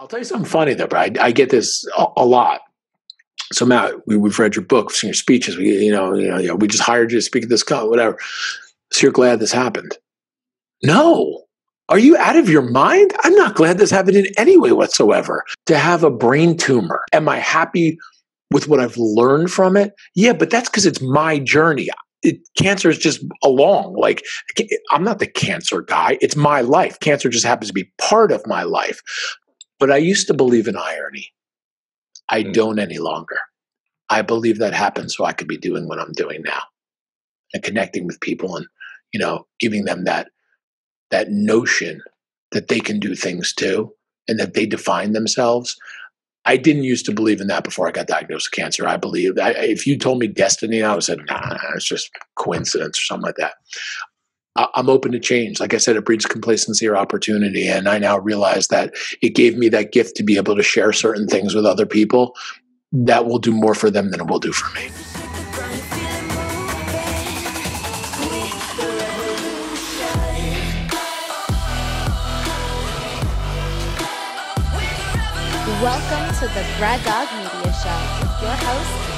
I'll tell you something funny though, bro. I get this a lot. So Matt, we've read your book, seen your speeches. We just hired you to speak at this con, whatever. So you're glad this happened? No. Are you out of your mind? I'm not glad this happened in any way whatsoever. To have a brain tumor, am I happy with what I've learned from it? Yeah, but that's because it's my journey. Cancer is just along. Like, I'm not the cancer guy. It's my life. Cancer just happens to be part of my life. But I used to believe in irony. I don't any longer. I believe that happened so I could be doing what I'm doing now and connecting with people and, giving them that notion that they can do things too and that they define themselves. I didn't used to believe in that before I got diagnosed with cancer. I believe if you told me destiny, I would have said, nah, it's just coincidence or something like that. I'm open to change. Like I said, it breeds complacency or opportunity. And I now realize that it gave me that gift to be able to share certain things with other people that will do more for them than it will do for me. Welcome to the Braddog Media Show with your host,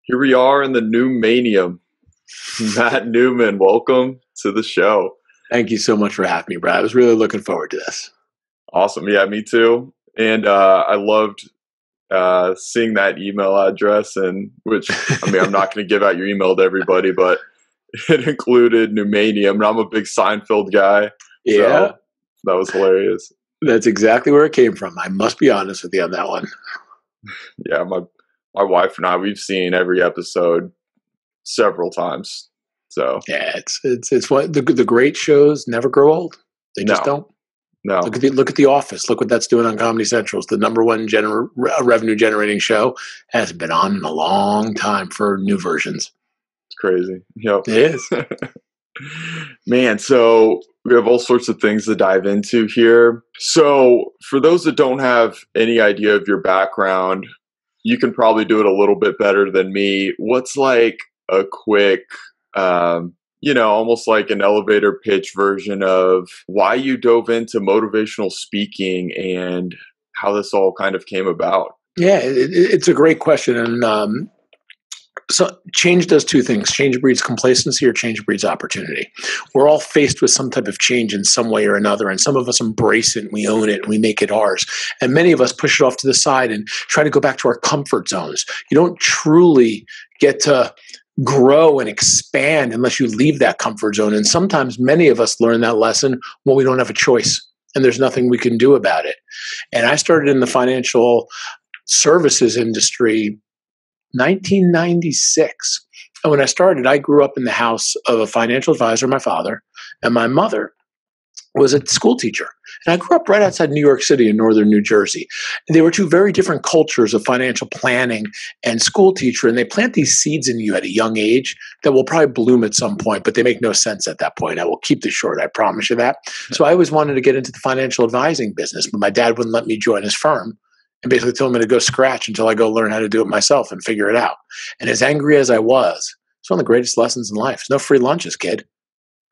Here we are in the new mania. Matt Newman, welcome to the show. Thank you so much for having me, Brad. I was really looking forward to this. Awesome. Yeah, me too. And I loved seeing that email address, and which, I'm not going to give out your email to everybody, but it included Newmanium. And I'm a big Seinfeld guy. Yeah. So that was hilarious. That's exactly where it came from. I must be honest with you on that one. Yeah, my wife and I, we've seen every episode several times. So yeah, it's what the great shows never grow old. They just don't. No. Look at The Office. Look what that's doing on Comedy Central. It's the number one revenue generating show. Has been on in a long time for new versions. It's crazy. Yep. It is. Man, so we have all sorts of things to dive into here. So for those that don't have any idea of your background, you can probably do it a little bit better than me. What's like a quick, almost like an elevator pitch version of why you dove into motivational speaking and how this all kind of came about? Yeah, it's a great question. And so change does two things. Change breeds complacency or change breeds opportunity. We're all faced with some type of change in some way or another. And some of us embrace it and we own it and we make it ours. And many of us push it off to the side and try to go back to our comfort zones. You don't truly get to grow and expand unless you leave that comfort zone. And sometimes many of us learn that lesson when we don't have a choice and there's nothing we can do about it. And I started in the financial services industry 1996. And when I started, I grew up in the house of a financial advisor, my father, and my mother was a school teacher. And I grew up right outside New York City in northern New Jersey. And they were two very different cultures of financial planning and school teacher. And they plant these seeds in you at a young age that will probably bloom at some point, but they make no sense at that point. I will keep this short. I promise you that. So I always wanted to get into the financial advising business, but my dad wouldn't let me join his firm. And basically told me to go scratch until I go learn how to do it myself and figure it out. And as angry as I was, it's one of the greatest lessons in life. There's no free lunches, kid.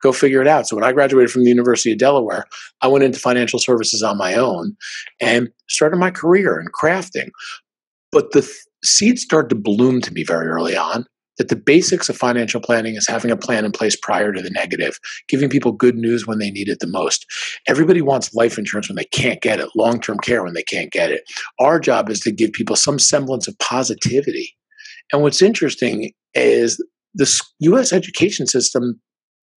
Go figure it out. So when I graduated from the University of Delaware, I went into financial services on my own and started my career in crafting. But the seeds started to bloom to me very early on that the basics of financial planning is having a plan in place prior to the negative, giving people good news when they need it the most. Everybody wants life insurance when they can't get it, long-term care when they can't get it. Our job is to give people some semblance of positivity. And what's interesting is the U.S. education system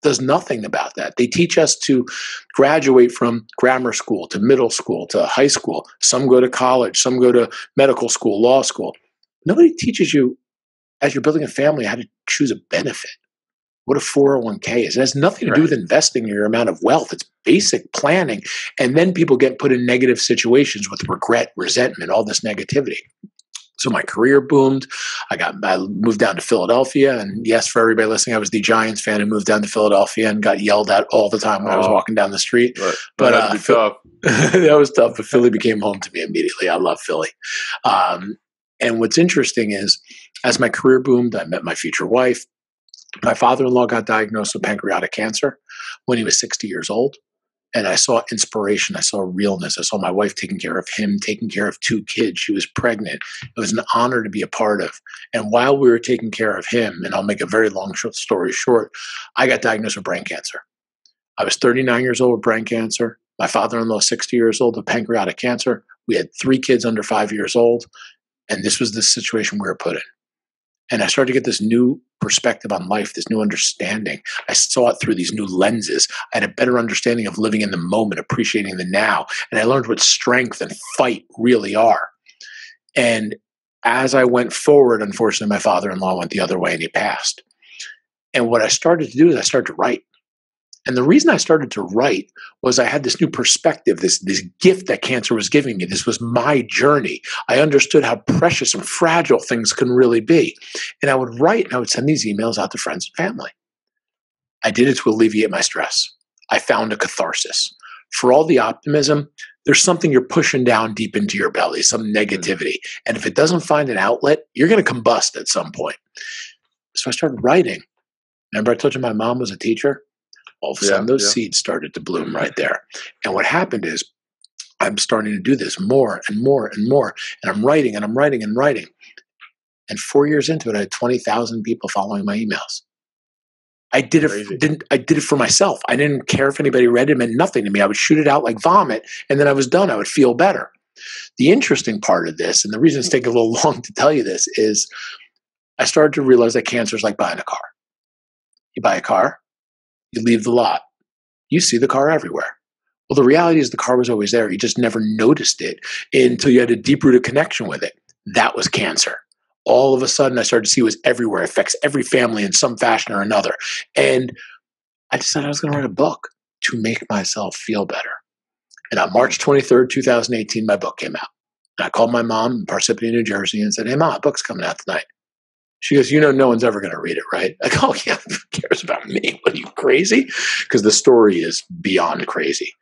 does nothing about that. They teach us to graduate from grammar school to middle school to high school. Some go to college, some go to medical school, law school. Nobody teaches you as you're building a family, how to choose a benefit, what a 401k is. It has nothing to do with investing your amount of wealth. It's basic planning. And then people get put in negative situations with regret, resentment, all this negativity. So my career boomed. I moved down to Philadelphia. And yes, for everybody listening, I was the Giants fan who moved down to Philadelphia and got yelled at all the time when I was walking down the street. Right. But that'd be tough. That was tough. But Philly became home to me immediately. I love Philly. And what's interesting is As my career boomed, I met my future wife. My father-in-law got diagnosed with pancreatic cancer when he was 60 years old. And I saw inspiration. I saw realness. I saw my wife taking care of him, taking care of 2 kids. She was pregnant. It was an honor to be a part of. And while we were taking care of him, and I'll make a very long story short, I got diagnosed with brain cancer. I was 39 years old with brain cancer. My father-in-law, 60 years old with pancreatic cancer. We had 3 kids under 5 years old. And this was the situation we were put in. And I started to get this new perspective on life, this new understanding. I saw it through these new lenses. I had a better understanding of living in the moment, appreciating the now. And I learned what strength and fight really are. And as I went forward, unfortunately, my father-in-law went the other way and he passed. And what I started to do is I started to write. And the reason I started to write was I had this new perspective, this gift that cancer was giving me. This was my journey. I understood how precious and fragile things can really be. And I would write and I would send these emails out to friends and family. I did it to alleviate my stress. I found a catharsis. For all the optimism, there's something you're pushing down deep into your belly, some negativity. And if it doesn't find an outlet, you're going to combust at some point. So I started writing. Remember I told you my mom was a teacher? All of a sudden, those seeds started to bloom right there. And what happened is I'm starting to do this more and more and more. And I'm writing and I'm writing and writing. And 4 years into it, I had 20,000 people following my emails. I did it for myself. I didn't care if anybody read it. It meant nothing to me. I would shoot it out like vomit, and then I was done. I would feel better. The interesting part of this, and the reason it's taking a little long to tell you this, is I started to realize that cancer is like buying a car. You buy a car, you leave the lot, you see the car everywhere. Well, the reality is the car was always there. You just never noticed it until you had a deep-rooted connection with it. That was cancer. All of a sudden, I started to see it was everywhere. It affects every family in some fashion or another. And I decided I was going to write a book to make myself feel better. And on March 23rd, 2018, my book came out. And I called my mom in Parsippany, New Jersey, and said, "Hey, Mom, a book's coming out tonight." She goes, no one's ever going to read it, right? I go, "Oh, yeah, who cares about me? What, are you crazy?" Because the story is beyond crazy.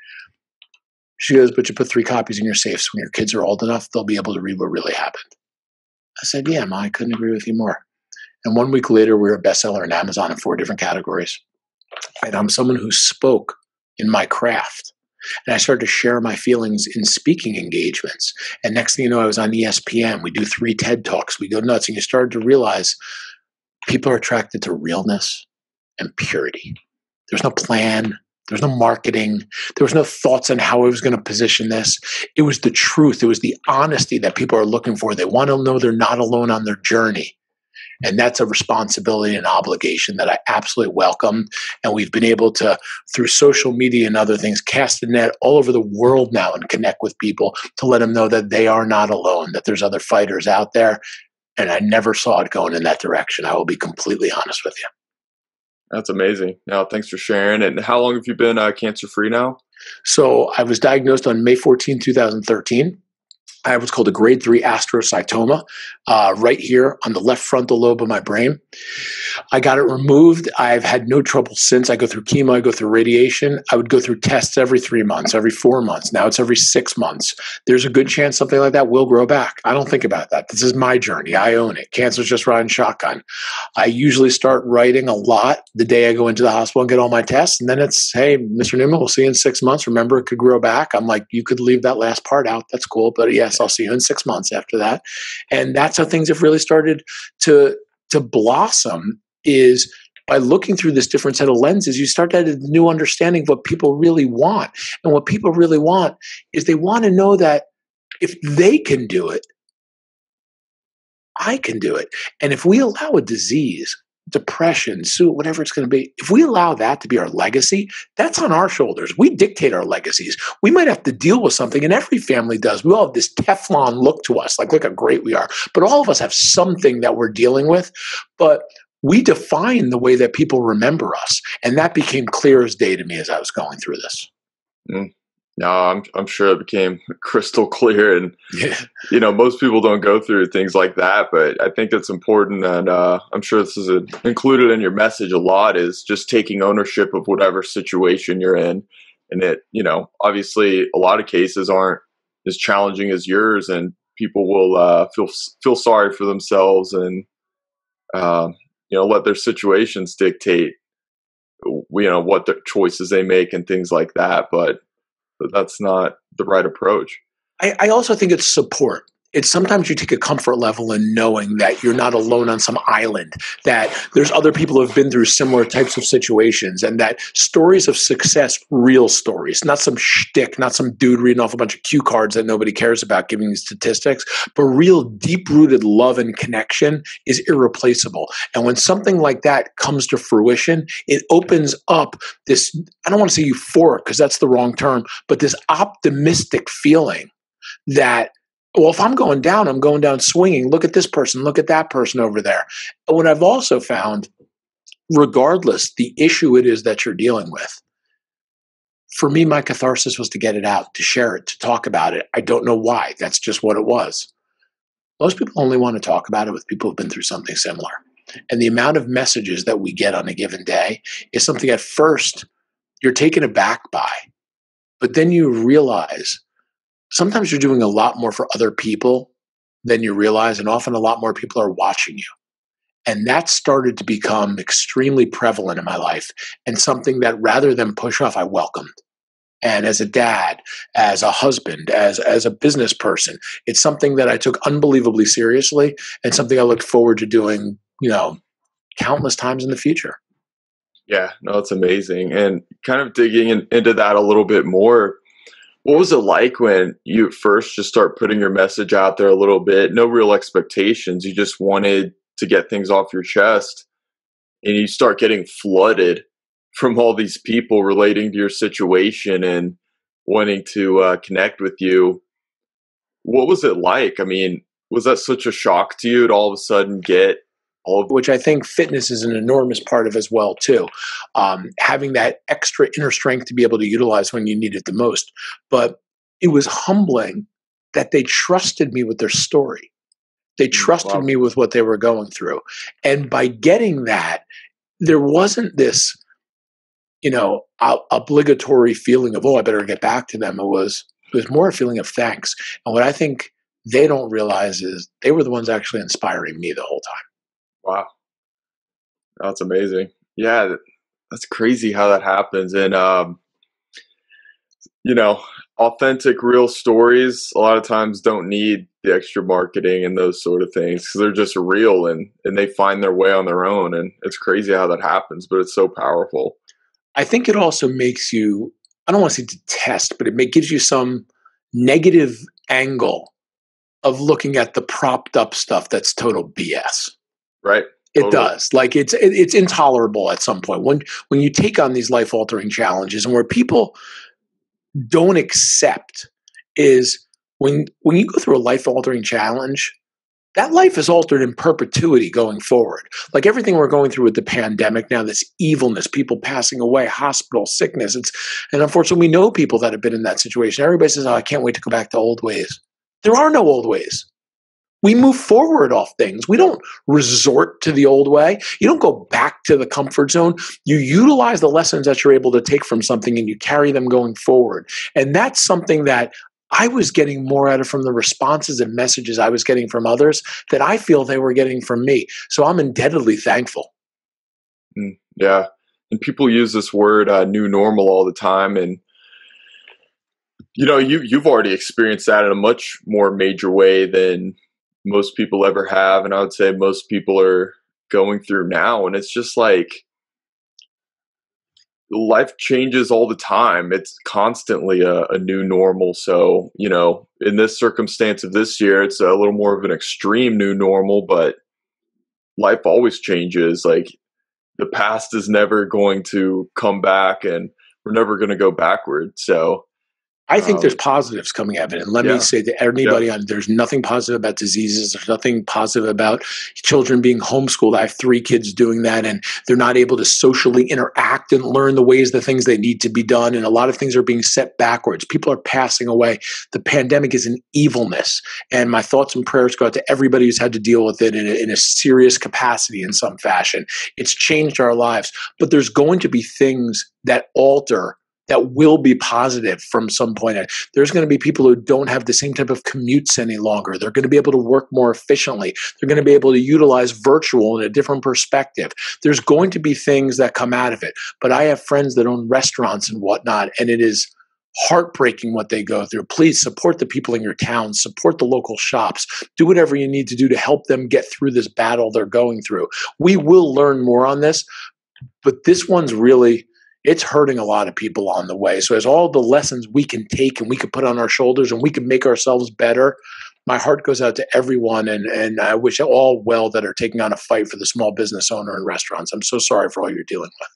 She goes, "But you put 3 copies in your safe, so when your kids are old enough, they'll be able to read what really happened." I said, "Yeah, Ma, I couldn't agree with you more." And 1 week later, we were a bestseller on Amazon in 4 different categories. And I'm someone who spoke in my craft. And I started to share my feelings in speaking engagements. And next thing you know, I was on ESPN. We do 3 TED Talks. We go nuts. And you started to realize people are attracted to realness and purity. There's no plan. There's no marketing. There was no thoughts on how I was going to position this. It was the truth. It was the honesty that people are looking for. They want to know they're not alone on their journey. And that's a responsibility and obligation that I absolutely welcome. And we've been able to, through social media and other things, cast a net all over the world now and connect with people to let them know that they are not alone, that there's other fighters out there. And I never saw it going in that direction. I will be completely honest with you. That's amazing. Now, thanks for sharing. And how long have you been cancer-free now? So I was diagnosed on May 14, 2013. I have what's called a grade 3 astrocytoma right here on the left frontal lobe of my brain. I got it removed. I've had no trouble since. I go through chemo. I go through radiation. I would go through tests every 3 months, every 4 months. Now it's every 6 months. There's a good chance something like that will grow back. I don't think about that. This is my journey. I own it. Cancer's just riding shotgun. I usually start writing a lot the day I go into the hospital and get all my tests. And then it's, "Hey, Mr. Newman, we'll see you in 6 months. Remember, it could grow back." I'm like, "You could leave that last part out. That's cool. But yes, I'll see you in 6 months after that." And that's how things have really started to blossom, is by looking through this different set of lenses, you start to have a new understanding of what people really want. And what people really want is they want to know that if they can do it, I can do it. And if we allow a disease, depression, whatever it's going to be, if we allow that to be our legacy, that's on our shoulders. We dictate our legacies. We might have to deal with something, and every family does. We all have this Teflon look to us, like, look how great we are. But all of us have something that we're dealing with. But we define the way that people remember us. And that became clear as day to me as I was going through this. No, I'm sure it became crystal clear. And, most people don't go through things like that. But I think it's important. And I'm sure this is included in your message a lot, is just taking ownership of whatever situation you're in. And it, obviously a lot of cases aren't as challenging as yours, and people will feel sorry for themselves and let their situations dictate, what the choices they make and things like that. But that's not the right approach. I also think it's support. It's sometimes you take a comfort level in knowing that you're not alone on some island, that there's other people who have been through similar types of situations, and that stories of success, real stories, not some shtick, not some dude reading off a bunch of cue cards that nobody cares about giving you statistics, but real deep-rooted love and connection is irreplaceable. And when something like that comes to fruition, it opens up this, I don't want to say euphoric because that's the wrong term, but this optimistic feeling that, well, if I'm going down swinging. Look at this person. Look at that person over there. And what I've also found, regardless the issue it is that you're dealing with, for me, my catharsis was to get it out, to share it, to talk about it. I don't know why. That's just what it was. Most people only want to talk about it with people who've been through something similar. And the amount of messages that we get on a given day is something at first you're taken aback by, but then you realize sometimes you're doing a lot more for other people than you realize, and often a lot more people are watching you. And that started to become extremely prevalent in my life, and something that rather than push off, I welcomed. And as a dad, as a husband, as a business person, it's something that I took unbelievably seriously, and something I looked forward to doing, countless times in the future. Yeah, no, it's amazing. And kind of digging into that a little bit more, what was it like when you first just start putting your message out there a little bit? No real expectations. You just wanted to get things off your chest, and you start getting flooded from all these people relating to your situation and wanting to connect with you. What was it like? I mean, was that such a shock to you to all of a sudden get all of? Which I think fitness is an enormous part of as well, too. Having that extra inner strength to be able to utilize when you need it the most. But it was humbling that they trusted me with their story. They trusted me with what they were going through. And by getting that, there wasn't this, obligatory feeling of, oh, I better get back to them. It was more a feeling of thanks. And what I think they don't realize is they were the ones actually inspiring me the whole time. Wow. That's amazing. Yeah, that's crazy how that happens. And, authentic, real stories a lot of times don't need the extra marketing and those sort of things because they're just real and they find their way on their own. And it's crazy how that happens, but it's so powerful. I think it also makes you, I don't want to say detest, but it gives you some negative angle of looking at the propped up stuff that's total BS. Right. It does. Like it's intolerable at some point when you take on these life altering challenges, and where people don't accept is when you go through a life altering challenge, that life is altered in perpetuity going forward. Like everything we're going through with the pandemic now, this evilness, people passing away, hospital, sickness. And unfortunately, we know people that have been in that situation. Everybody says, oh, I can't wait to go back to old ways. There are no old ways. We move forward off things. We don't resort to the old way. You don't go back to the comfort zone. You utilize the lessons that you're able to take from something and you carry them going forward. And that's something that I was getting more out of from the responses and messages I was getting from others that I feel they were getting from me. So I'm indebtedly thankful. Yeah. And people use this word new normal all the time. And you've already experienced that in a much more major way than most people ever have. And I would say most people are going through now. And it's just like life changes all the time. It's constantly a new normal. So, in this circumstance of this year, it's a little more of an extreme new normal, but life always changes. Like the past is never going to come back and we're never going to go backward. So I think there's positives coming out of it. And let me say to anybody there's nothing positive about diseases. There's nothing positive about children being homeschooled. I have 3 kids doing that, and they're not able to socially interact and learn the things they need to be done. And a lot of things are being set backwards. People are passing away. The pandemic is an evilness. And my thoughts and prayers go out to everybody who's had to deal with it in a serious capacity in some fashion. It's changed our lives. But there's going to be things that alter that will be positive from some point. There's going to be people who don't have the same type of commutes any longer. They're going to be able to work more efficiently. They're going to be able to utilize virtual in a different perspective. There's going to be things that come out of it. But I have friends that own restaurants and whatnot, and it is heartbreaking what they go through. Please support the people in your town, support the local shops, do whatever you need to do to help them get through this battle they're going through. We will learn more on this, but this one's really, it's hurting a lot of people on the way. So as all the lessons we can take and we can put on our shoulders and we can make ourselves better, my heart goes out to everyone, and I wish all well that are taking on a fight for the small business owner and restaurants. I'm so sorry for all you're dealing with.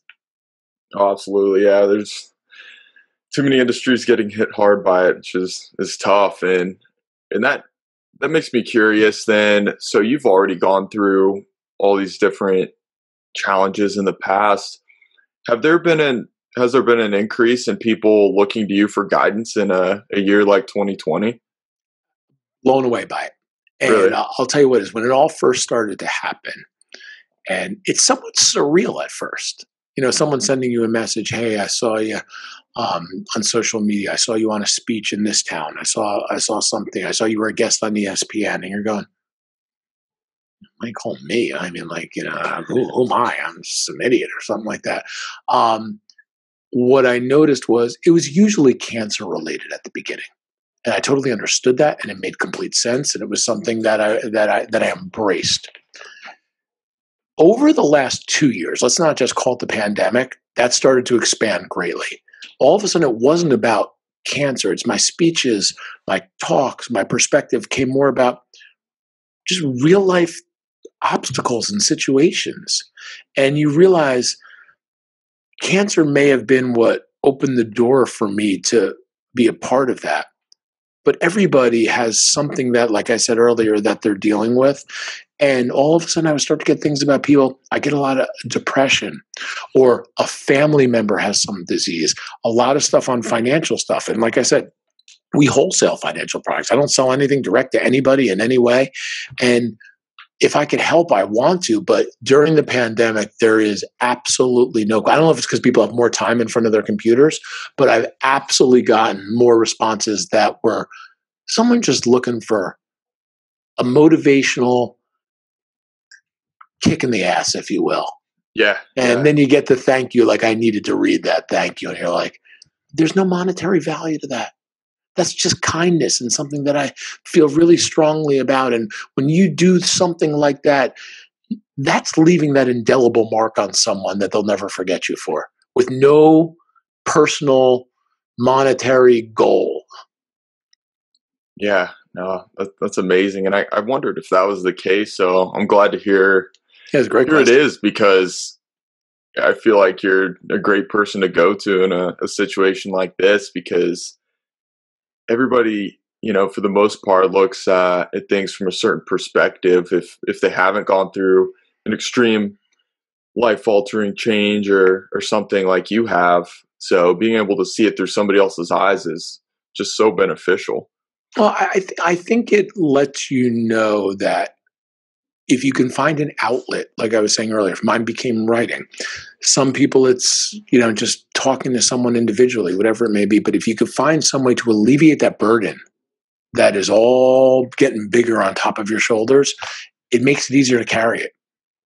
Oh, absolutely. Yeah, there's too many industries getting hit hard by it, which is tough. And that makes me curious then. So you've already gone through all these different challenges in the past. Has there been an increase in people looking to you for guidance in a year like 2020? Blown away by it. And Really? I'll tell you what, is when it all first started to happen, and it's somewhat surreal at first. Someone sending you a message, hey, I saw you on social media. I saw you on a speech in this town. I saw something. I saw you were a guest on ESPN, and you're going, might call me. I mean, who am I? I'm just some idiot or something like that. What I noticed was it was usually cancer related at the beginning, and I totally understood that, and it made complete sense, and it was something that I embraced. Over the last 2 years, let's not just call it the pandemic, that started to expand greatly. All of a sudden, it wasn't about cancer. It's my speeches, my talks, my perspective came more about just real life obstacles and situations. And you realize cancer may have been what opened the door for me to be a part of that. But everybody has something that, like I said earlier, that they're dealing with. And all of a sudden I would start to get things about people. I get a lot of depression, or a family member has some disease, a lot of stuff on financial stuff. And like I said, we wholesale financial products. I don't sell anything direct to anybody in any way. And if I could help, I want to. But during the pandemic, there is absolutely I don't know if it's because people have more time in front of their computers, but I've absolutely gotten more responses that were someone just looking for a motivational kick in the ass, if you will. Yeah. And then you get the thank you, like I needed to read that thank you. And you're like, there's no monetary value to that. That's just kindness and something that I feel really strongly about. And when you do something like that, that's leaving that indelible mark on someone that they'll never forget you for, with no personal monetary goal. Yeah, no, that's amazing. And I wondered if that was the case. So I'm glad to hear, it's a great here question. It is, because I feel like you're a great person to go to in a situation like this, because everybody, for the most part, looks at things from a certain perspective. If they haven't gone through an extreme life-altering change or something like you have, so being able to see it through somebody else's eyes is just so beneficial. Well, I think it lets you know that if you can find an outlet, like I was saying earlier, if mine became writing, some people it's, just talking to someone individually, whatever it may be. But if you could find some way to alleviate that burden that is all getting bigger on top of your shoulders, it makes it easier to carry it.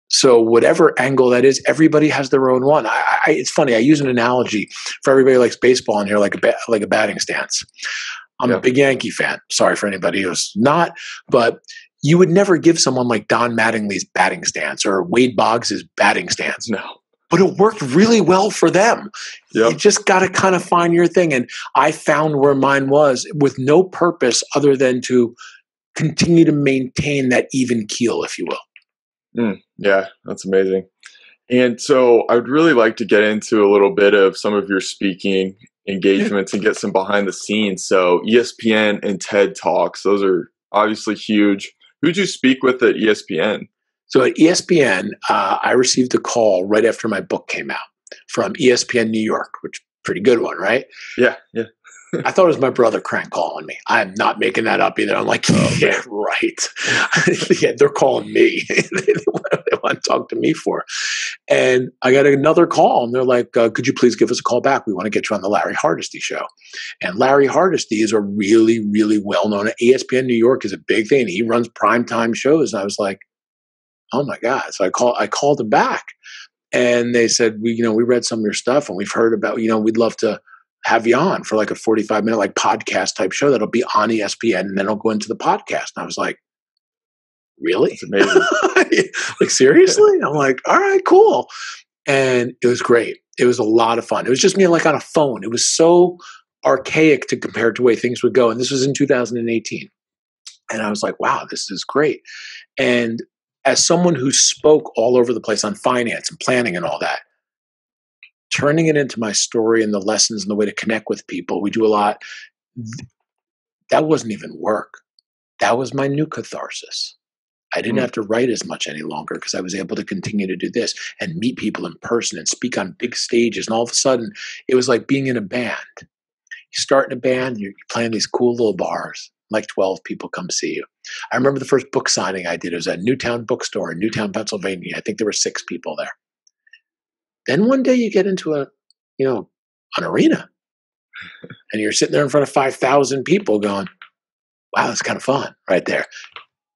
So whatever angle that is, everybody has their own one. It's funny. I use an analogy for everybody who likes baseball in here, like a batting stance. I'm a big Yankee fan. Sorry for anybody who's not, but you would never give someone like Don Mattingly's batting stance or Wade Boggs' batting stance. No. But it worked really well for them. Yep. You just got to kind of find your thing. And I found where mine was with no purpose other than to continue to maintain that even keel, if you will. Yeah, that's amazing. And so I would really like to get into a little bit of some of your speaking engagements and get some behind the scenes. So ESPN and TED Talks, those are obviously huge. Who'd you speak with at ESPN? So at ESPN, I received a call right after my book came out from ESPN New York, which is a pretty good one, right? Yeah. I thought it was my brother Crank calling me. I'm not making that up either. I'm like, yeah, right. Yeah, they're calling me. They want to talk to me for. And I got another call, and they're like, could you please give us a call back? We want to get you on the Larry Hardesty show. And Larry Hardesty is a really, really well-known, ESPN New York is a big thing. He runs primetime shows. And I was like, oh my God. So I called him back, and they said, we read some of your stuff, and we've heard about, we'd love to have you on for like a 45-minute like podcast type show that'll be on ESPN, and then it'll go into the podcast. And I was like, really? That's amazing. Like, seriously? I'm like, all right, cool. And it was great. It was a lot of fun. It was just me like on a phone. It was so archaic to compare to the way things would go. And this was in 2018. And I was like, wow, this is great. And as someone who spoke all over the place on finance and planning and all that, turning it into my story and the lessons and the way to connect with people, we do a lot. That wasn't even work. That was my new catharsis. I didn't have to write as much any longer because I was able to continue to do this and meet people in person and speak on big stages. And all of a sudden, it was like being in a band. You start in a band, you're playing these cool little bars, like 12 people come see you. I remember the first book signing I did. It was at Newtown Bookstore in Newtown, Pennsylvania. I think there were 6 people there. Then one day you get into an arena, and you're sitting there in front of 5,000 people going, wow, that's kind of fun right there.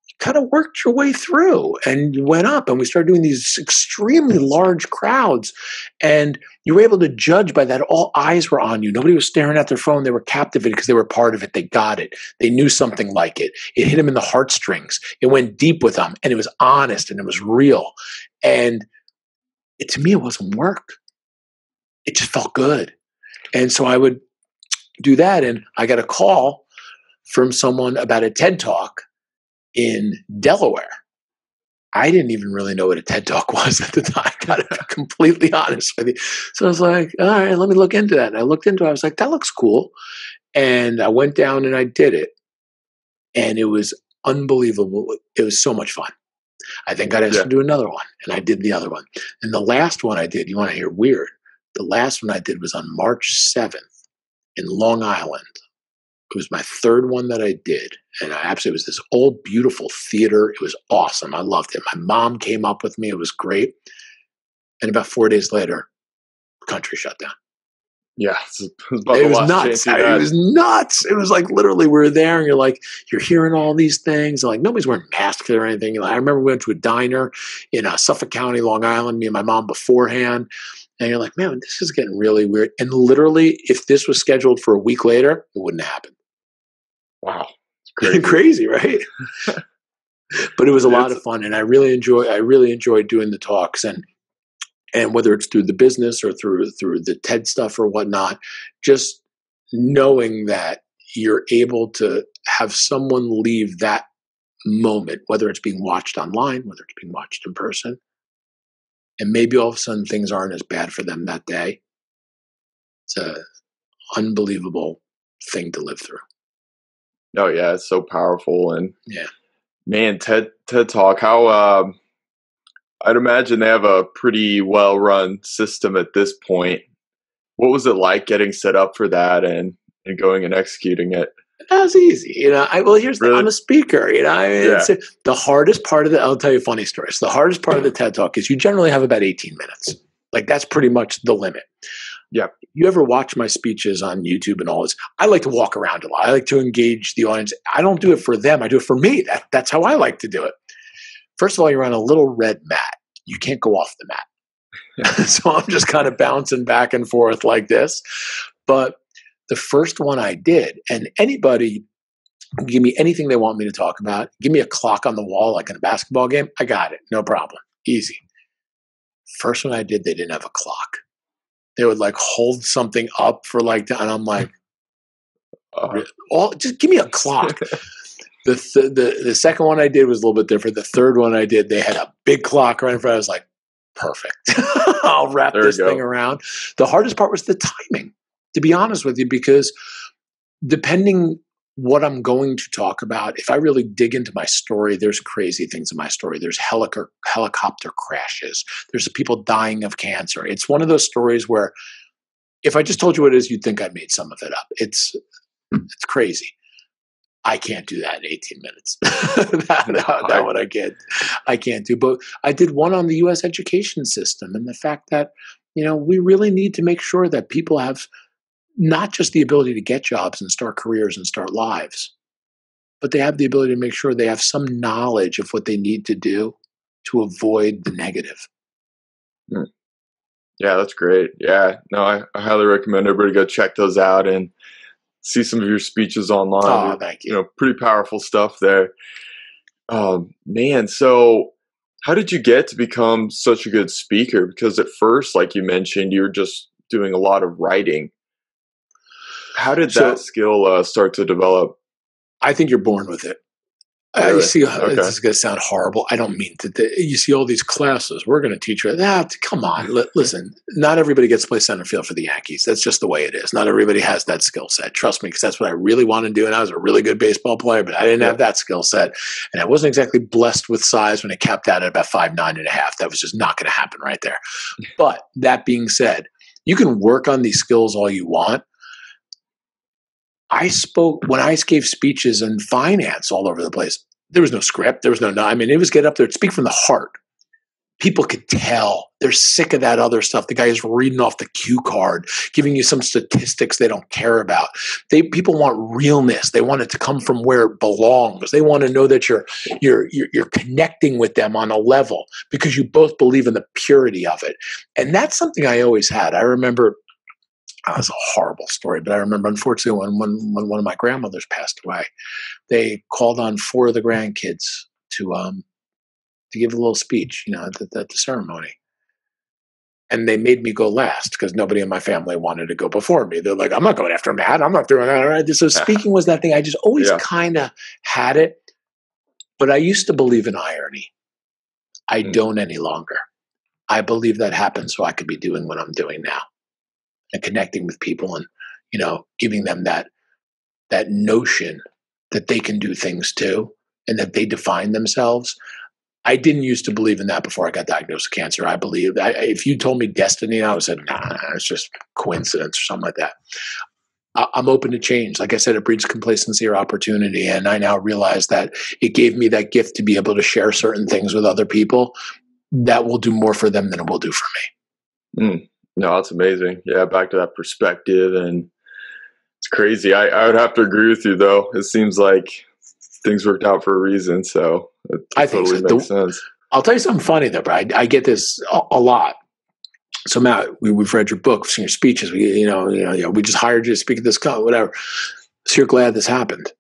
You kind of worked your way through, and you went up, and we started doing these extremely large crowds, and you were able to judge by that. All eyes were on you. Nobody was staring at their phone. They were captivated because they were part of it. They got it. They knew something like it. It hit them in the heartstrings. It went deep with them, and it was honest, and it was real. And to me, it wasn't work. It just felt good. And so I would do that. And I got a call from someone about a TED Talk in Delaware. I didn't even really know what a TED Talk was at the time. I got to be completely honest with you. So I was like, all right, let me look into that. And I looked into it. I was like, that looks cool. And I went down and I did it. And it was unbelievable. It was so much fun. I think I'd asked to do another one, and I did the other one. And the last one I did, you want to hear weird? The last one I did was on March 7th in Long Island. It was my 3rd one that I did. And it was this old, beautiful theater. It was awesome. I loved it. My mom came up with me. It was great. And about 4 days later, the country shut down. Yeah, it was nuts. It was nuts. It was like literally we were there, and you're hearing all these things. Like nobody's wearing masks or anything. I remember we went to a diner in Suffolk County, Long Island, me and my mom beforehand. And you're like, man, this is getting really weird. And literally, if this was scheduled for a week later, it wouldn't have happened. Wow. Crazy, right? But it was a lot of fun, and I really enjoyed doing the talks, and whether it's through the business or through the TED stuff or whatnot, just knowing that you're able to have someone leave that moment, whether it's being watched online, whether it's being watched in person, and maybe all of a sudden things aren't as bad for them that day. It's an unbelievable thing to live through. Oh yeah, it's so powerful. And yeah, man, TED Talk, how I'd imagine they have a pretty well-run system at this point. What was it like getting set up for that and going and executing it? That was easy. I'm a speaker. The hardest part of I'll tell you a funny story. So the hardest part of the TED Talk is you generally have about 18 minutes. Like that's pretty much the limit. Yeah. You ever watch my speeches on YouTube and all this? I like to walk around a lot. I like to engage the audience. I don't do it for them. I do it for me. That's how I like to do it. First of all, you're on a little red mat. You can't go off the mat. So I'm just kind of bouncing back and forth like this. But the first one I did, and anybody can give me anything they want me to talk about. Give me a clock on the wall like in a basketball game. I got it. No problem. Easy. First one I did, they didn't have a clock. They would like hold something up for and I'm like, just give me a clock. The second one I did was a little bit different. The third one I did, they had a big clock right in front. I was like, perfect. I'll wrap this thing around. The hardest part was the timing, to be honest with you, because depending what I'm going to talk about, if I really dig into my story, there's crazy things in my story. There's helicopter crashes. There's people dying of cancer. It's one of those stories where if I just told you what it is, you'd think I made some of it up. It's crazy. I can't do that in 18 minutes. that one I can't do. But I did one on the U.S. education system and the fact that, we really need to make sure that people have not just the ability to get jobs and start careers and start lives, but they have the ability to make sure they have some knowledge of what they need to do to avoid the negative. Yeah, that's great. Yeah, no, I highly recommend everybody go check those out and see some of your speeches online. Oh, thank you. Pretty powerful stuff there. Man, so how did you get to become such a good speaker? Because at first, like you mentioned, you were just doing a lot of writing. How did that skill start to develop? I think you're born with it. Really? You see, this is going to sound horrible. I don't mean to. You see all these classes. We're going to teach you. Come on. Listen, not everybody gets to play center field for the Yankees. That's just the way it is. Not everybody has that skill set. Trust me, because that's what I really want to do. And I was a really good baseball player, but I didn't have that skill set. And I wasn't exactly blessed with size when it capped out at about 5'9.5". That was just not going to happen right there. But that being said, you can work on these skills all you want. When I gave speeches in finance all over the place, there was no script. There was it was get up there, speak from the heart. People could tell they're sick of that other stuff. The guy is reading off the cue card, giving you some statistics they don't care about. People want realness. They want it to come from where it belongs. They want to know that you're connecting with them on a level because you both believe in the purity of it. And that's something I always had. I remember. That was a horrible story, but I remember, unfortunately, when one of my grandmothers passed away, they called on 4 of the grandkids to give a little speech, at the ceremony. And they made me go last because nobody in my family wanted to go before me. They're like, I'm not going after Matt. I'm not doing that. Right? So speaking was that thing. I just always kind of had it. But I used to believe in irony. I don't any longer. I believe that happened so I could be doing what I'm doing now. And connecting with people and, giving them that notion that they can do things too and that they define themselves. I didn't used to believe in that before I got diagnosed with cancer. I believe if you told me destiny, I would have said, nah, it's just coincidence or something like that. I'm open to change. Like I said, it breeds complacency or opportunity. And I now realize that it gave me that gift to be able to share certain things with other people that will do more for them than it will do for me. No, that's amazing. Yeah, back to that perspective, and it's crazy. I would have to agree with you, though. It seems like things worked out for a reason, so I think totally makes sense. I'll tell you something funny, though, bro. I get this a lot. So, Matt, we've read your book, seen your speeches. We just hired you to speak at this con, whatever. So you're glad this happened?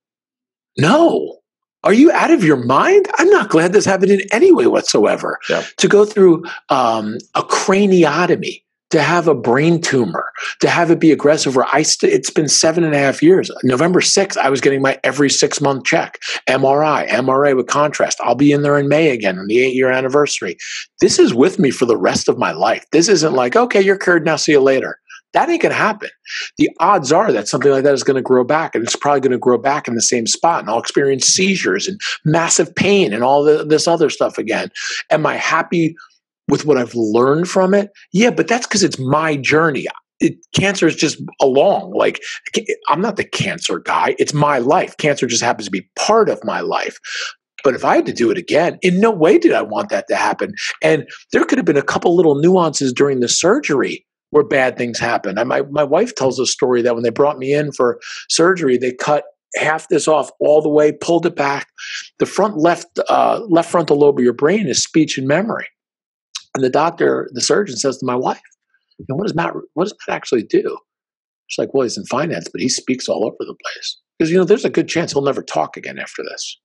No. Are you out of your mind? I'm not glad this happened in any way whatsoever. Yeah. To go through a craniotomy, to have a brain tumor, to have it be aggressive, it's been 7.5 years. November 6th, I was getting my every 6-month check. MRI with contrast. I'll be in there in May again on the 8-year anniversary. This is with me for the rest of my life. This isn't like, okay, you're cured now, see you later. That ain't going to happen. The odds are that something like that is going to grow back, and it's probably going to grow back in the same spot, and I'll experience seizures and massive pain and all this other stuff again. Am I happy with what I've learned from it? Yeah, but that's because it's my journey. Cancer is just along. Like, I'm not the cancer guy. It's my life. Cancer just happens to be part of my life. But if I had to do it again, in no way did I want that to happen. And there could have been a couple little nuances during the surgery where bad things happen. My wife tells a story that when they brought me in for surgery, they cut half this off all the way, pulled it back. The left frontal lobe of your brain is speech and memory. And the surgeon says to my wife, what does Matt actually do? She's like, well, he's in finance, but he speaks all over the place. Because, there's a good chance he'll never talk again after this.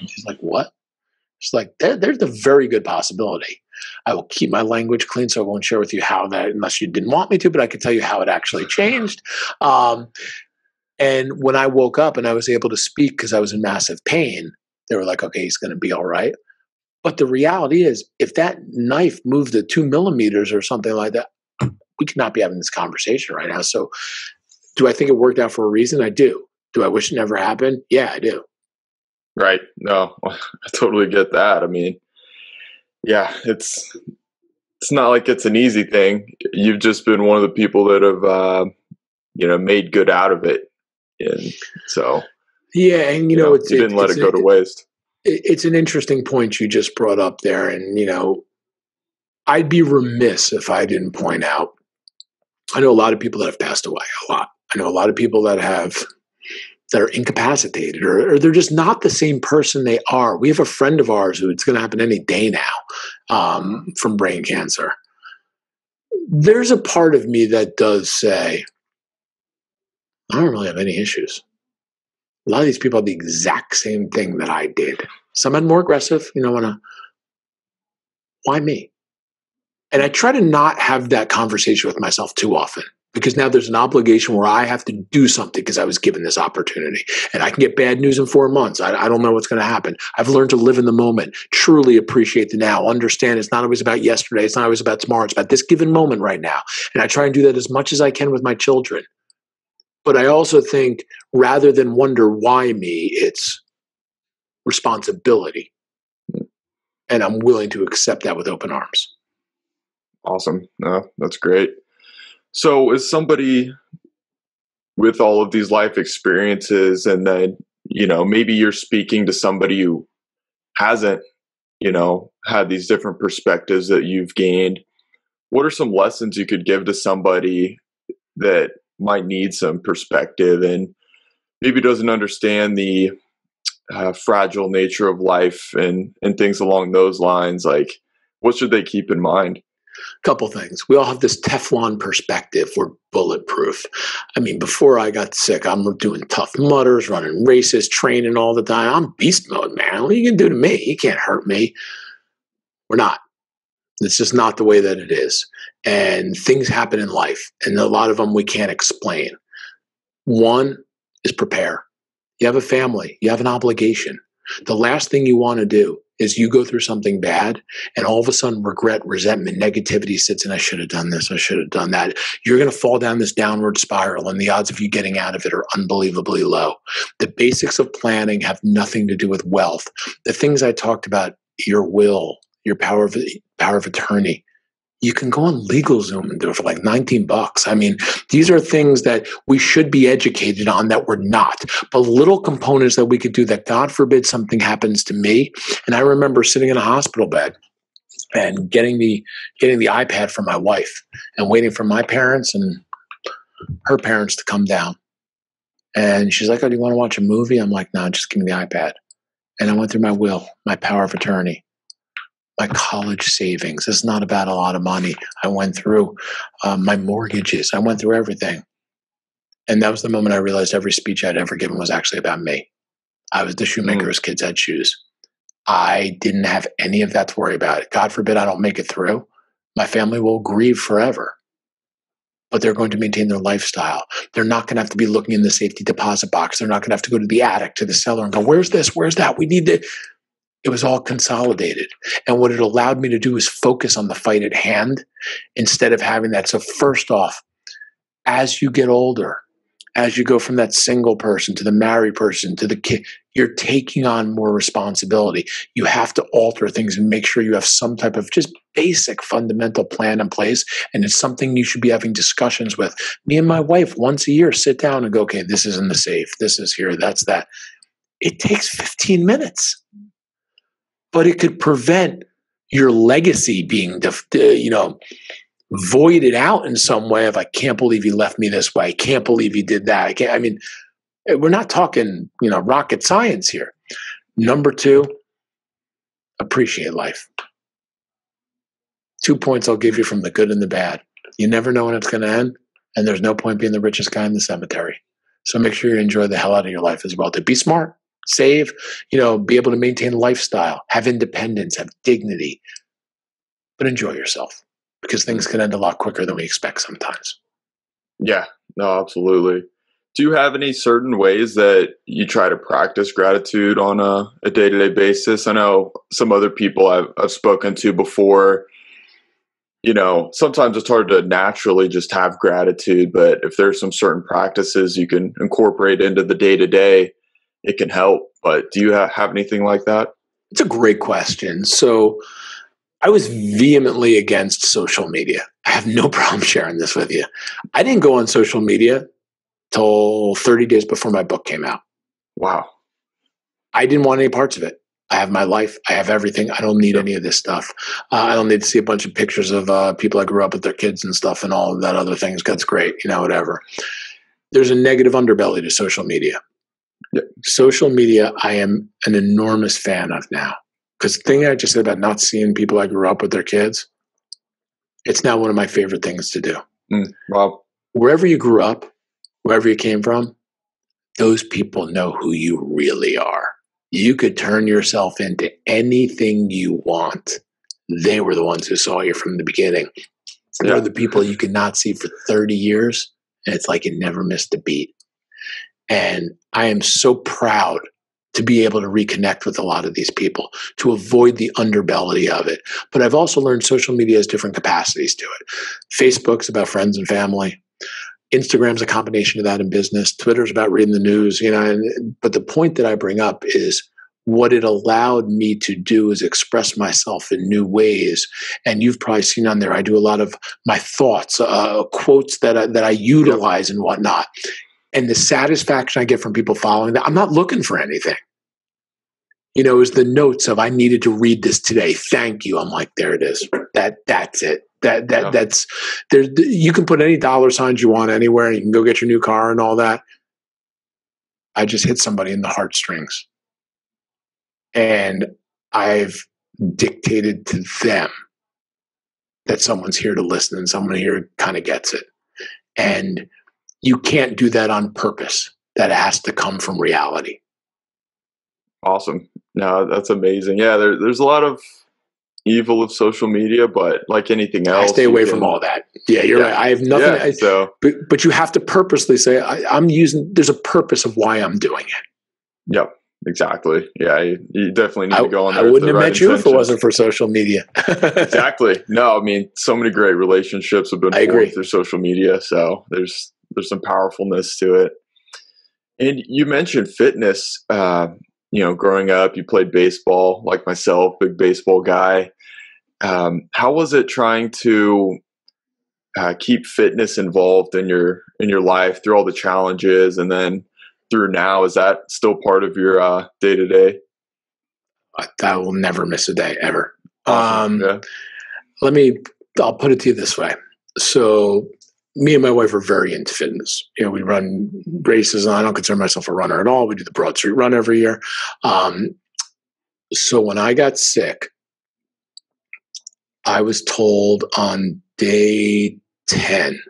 And she's like, what? She's like, there's a very good possibility. I will keep my language clean, so I won't share with you how that, unless you didn't want me to, but I could tell you how it actually changed. And when I woke up and I was able to speak because I was in massive pain, they were like, okay, he's going to be all right. But the reality is, if that knife moved to 2 millimeters or something like that, we could not be having this conversation right now. So do I think it worked out for a reason? I do. Do I wish it never happened? Yeah, I do. Right. No, I totally get that. I mean, yeah, it's it's not like it's an easy thing. You've just been one of the people that have, made good out of it. And so, yeah. And, you didn't let it go to waste. It's an interesting point you just brought up there. And, I'd be remiss if I didn't point out, I know a lot of people that have passed away, a lot. I know a lot of people that are incapacitated or they're just not the same person they are. We have a friend of ours who it's going to happen any day now from brain cancer. There's a part of me that does say, I don't really have any issues. A lot of these people have the exact same thing that I did. Some had more aggressive, why me? And I try to not have that conversation with myself too often because now there's an obligation where I have to do something because I was given this opportunity. And I can get bad news in 4 months. I don't know what's going to happen. I've learned to live in the moment, truly appreciate the now, understand it's not always about yesterday. It's not always about tomorrow. It's about this given moment right now. And I try and do that as much as I can with my children. But I also think rather than wonder why me, it's responsibility. And I'm willing to accept that with open arms. Awesome. No, that's great. So as somebody with all of these life experiences and then, maybe you're speaking to somebody who hasn't, had these different perspectives that you've gained, what are some lessons you could give to somebody that might need some perspective and maybe doesn't understand the fragile nature of life and things along those lines? Like, what should they keep in mind? Couple things. We all have this Teflon perspective. We're bulletproof. I mean, before I got sick, I'm doing Tough Mudders, running races, training all the time. I'm beast mode, man. What are you going to do to me? You can't hurt me. We're not. It's just not the way that it is. And things happen in life, and a lot of them we can't explain. One is prepare. You have a family. You have an obligation. The last thing you want to do is you go through something bad and all of a sudden regret, resentment, negativity sits in, I should have done this, I should have done that. You're going to fall down this downward spiral and the odds of you getting out of it are unbelievably low. The basics of planning have nothing to do with wealth. The things I talked about, your will, your power of attorney, you can go on LegalZoom and do it for like $19. I mean, these are things that we should be educated on that we're not. But little components that we could do that, God forbid, something happens to me. And I remember sitting in a hospital bed and getting the iPad from my wife and waiting for my parents and her parents to come down. And she's like, "Oh, do you want to watch a movie?" I'm like, "No, just give me the iPad." And I went through my will, my power of attorney, my college savings. It's not about a lot of money. I went through my mortgages. I went through everything. And that was the moment I realized every speech I'd ever given was actually about me. I was the shoemaker whose kids had shoes. I didn't have any of that to worry about. God forbid I don't make it through. My family will grieve forever. But they're going to maintain their lifestyle. They're not going to have to be looking in the safety deposit box. They're not going to have to go to the attic, to the cellar and go, "Where's this? Where's that? We need to..." It was all consolidated. And what it allowed me to do is focus on the fight at hand instead of having that. So first off, as you get older, as you go from that single person to the married person to the kid, you're taking on more responsibility. You have to alter things and make sure you have some type of just basic fundamental plan in place. And it's something you should be having discussions with. Me and my wife once a year sit down and go, "Okay, this is in the safe. This is here. That's that." It takes 15 minutes. But it could prevent your legacy being, voided out in some way of, "I can't believe you left me this way. I can't believe you did that." We're not talking, rocket science here. Number two, appreciate life. 2 points I'll give you from the good and the bad. You never know when it's going to end, and there's no point being the richest guy in the cemetery. So make sure you enjoy the hell out of your life as well. To be smart. Save, be able to maintain a lifestyle, have independence, have dignity, but enjoy yourself because things can end a lot quicker than we expect sometimes. Yeah, no, absolutely. Do you have any certain ways that you try to practice gratitude on a day-to-day basis? I know some other people I've spoken to before, sometimes it's hard to naturally just have gratitude, but if there's some certain practices you can incorporate into the day-to-day, it can help. But do you have anything like that? It's a great question. So I was vehemently against social media. I have no problem sharing this with you. I didn't go on social media till 30 days before my book came out. Wow. I didn't want any parts of it. I have my life. I have everything. I don't need any of this stuff. I don't need to see a bunch of pictures of people I grew up with their kids and stuff and all of that other things. That's great, whatever. There's a negative underbelly to social media. Yep. Social media, I am an enormous fan of now. Because the thing I just said about not seeing people I grew up with their kids, it's now one of my favorite things to do. Wow. Wherever you grew up, wherever you came from, those people know who you really are. You could turn yourself into anything you want. They were the ones who saw you from the beginning. They're the people you could not see for 30 years, and it's like you never missed a beat. And I am so proud to be able to reconnect with a lot of these people, to avoid the underbelly of it. But I've also learned social media has different capacities to it. Facebook's about friends and family. Instagram's a combination of that in business. Twitter's about reading the news, but the point that I bring up is what it allowed me to do is express myself in new ways. And you've probably seen on there, I do a lot of my thoughts, quotes that I utilize and whatnot. And the satisfaction I get from people following that, I'm not looking for anything. Is the notes of, I needed to read this today. Thank you. I'm like, there it is. That's it. That's there. You can put any dollar signs you want anywhere. You can go get your new car and all that. I just hit somebody in the heartstrings, and I've dictated to them that someone's here to listen and someone here kind of gets it. And you can't do that on purpose. That has to come from reality. Awesome. No, that's amazing. Yeah, there's a lot of evil of social media, but like anything else, I stay away from all that. Yeah, you're right. I have nothing. But you have to purposely say, there's a purpose of why I'm doing it. Yep, exactly. Yeah, you definitely need to go on there. I wouldn't have met you if it wasn't for social media. Exactly. No, I mean, so many great relationships have been formed through social media. So there's some powerfulness to it. And you mentioned fitness. Growing up, you played baseball like myself, big baseball guy. How was it trying to keep fitness involved in your life through all the challenges, and then through now? Is that still part of your day to day? I will never miss a day ever. Awesome. I'll put it to you this way. So me and my wife are very into fitness. We run races, and I don't consider myself a runner at all. We do the Broad Street Run every year. So when I got sick, I was told on day 10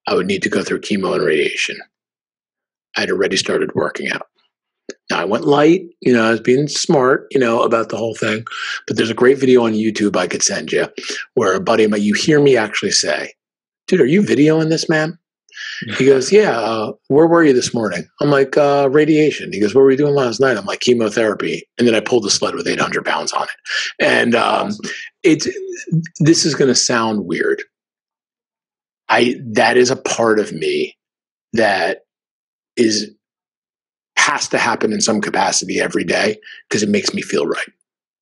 I would need to go through chemo and radiation. I had already started working out. Now I went light, I was being smart, about the whole thing. But there's a great video on YouTube I could send you where a buddy of mine, you hear me actually say, "Dude, are you videoing this, man?" He goes, "Yeah, where were you this morning?" I'm like, radiation. He goes, "What were you doing last night?" I'm like, chemotherapy. And then I pulled a sled with 800 pounds on it. And awesome. This is going to sound weird. That is a part of me that has to happen in some capacity every day because it makes me feel right.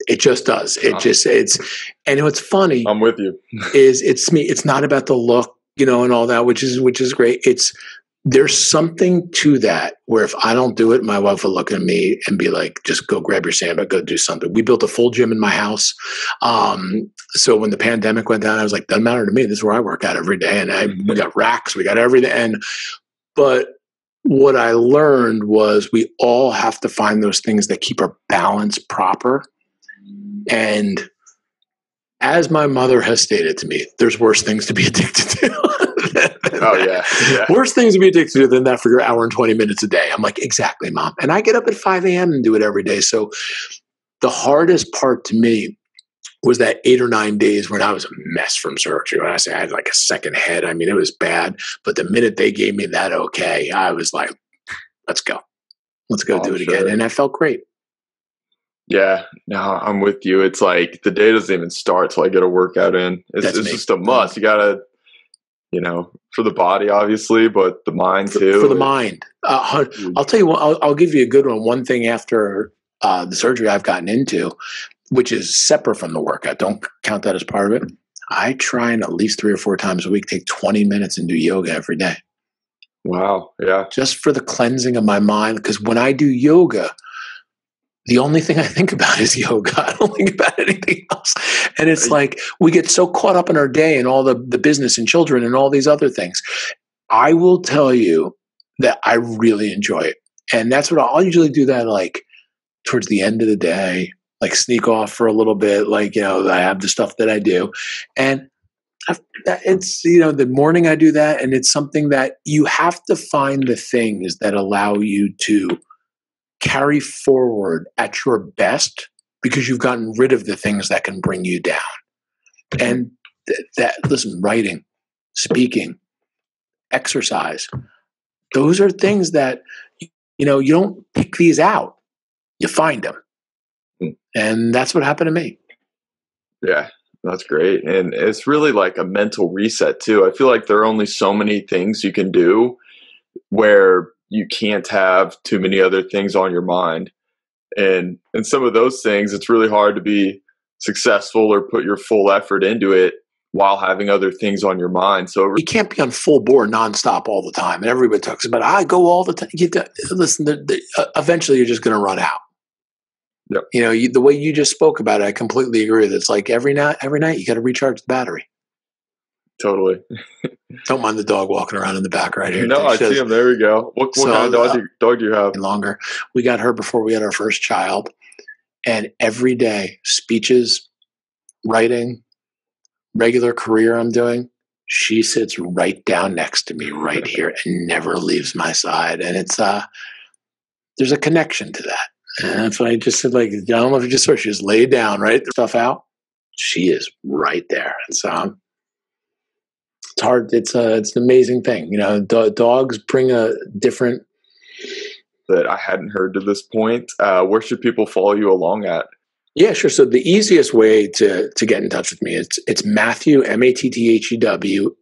It just does. And what's funny. I'm with you. It's me. It's not about the look, and all that, which is great. There's something to that where if I don't do it, my wife will look at me and be like, "Just go grab your sandbag, go do something." We built a full gym in my house. So when the pandemic went down, I was like, "Doesn't matter to me. This is where I work out every day." And we got racks, we got everything. But what I learned was we all have to find those things that keep our balance proper. And as my mother has stated to me, there's worse things to be addicted to. Worse things to be addicted to than that for your hour and 20 minutes a day. I'm like, exactly, Mom. And I get up at 5 a.m. and do it every day. So the hardest part to me was that 8 or 9 days when I was a mess from surgery. When I say I had like a second head, I mean, it was bad. But the minute they gave me that okay, I was like, let's go. Let's go do it again. And I felt great. Yeah, no, I'm with you. It's like the day doesn't even start till I get a workout in. It's just a must. You got to, for the body, obviously, but the mind too. For the mind. I'll tell you what, I'll give you a good one. One thing after the surgery I've gotten into, which is separate from the workout. Don't count that as part of it. I try and at least 3 or 4 times a week take 20 minutes and do yoga every day. Wow. Yeah. Just for the cleansing of my mind. Because when I do yoga, the only thing I think about is yoga. I don't think about anything else. And it's like we get so caught up in our day and all the business and children and all these other things. I will tell you that I really enjoy it. And that's what I'll usually do that like towards the end of the day, like sneak off for a little bit. Like, I have the stuff that I do. And it's, the morning I do that. And it's something that you have to find the things that allow you to carry forward at your best because you've gotten rid of the things that can bring you down. And listen, writing, speaking, exercise, those are things that, you don't pick these out. You find them. And that's what happened to me. Yeah, that's great. And it's really like a mental reset too. I feel like there are only so many things you can do where you can't have too many other things on your mind. And some of those things, it's really hard to be successful or put your full effort into it while having other things on your mind. So you can't be on full bore nonstop all the time. And everybody talks about, I go all the time. Listen, eventually you're just going to run out. Yep. The way you just spoke about it, I completely agree. It's like every night you got to recharge the battery. Totally. Don't mind the dog walking around in the back right here. No, I see him. There we go. What kind of dog do you have? Longer. We got her before we had our first child. And every day, speeches, writing, regular career I'm doing, she sits right down next to me right here and never leaves my side. And it's there's a connection to that. And that's why I just said, like, I don't know if you just saw, she just laid down, right? The stuff out. She is right there. And so it's hard. It's an amazing thing. Dogs bring a different. That I hadn't heard to this point. Where should people follow you along at? Yeah, sure. So the easiest way to get in touch with me, it's Matthew, MATTHEWS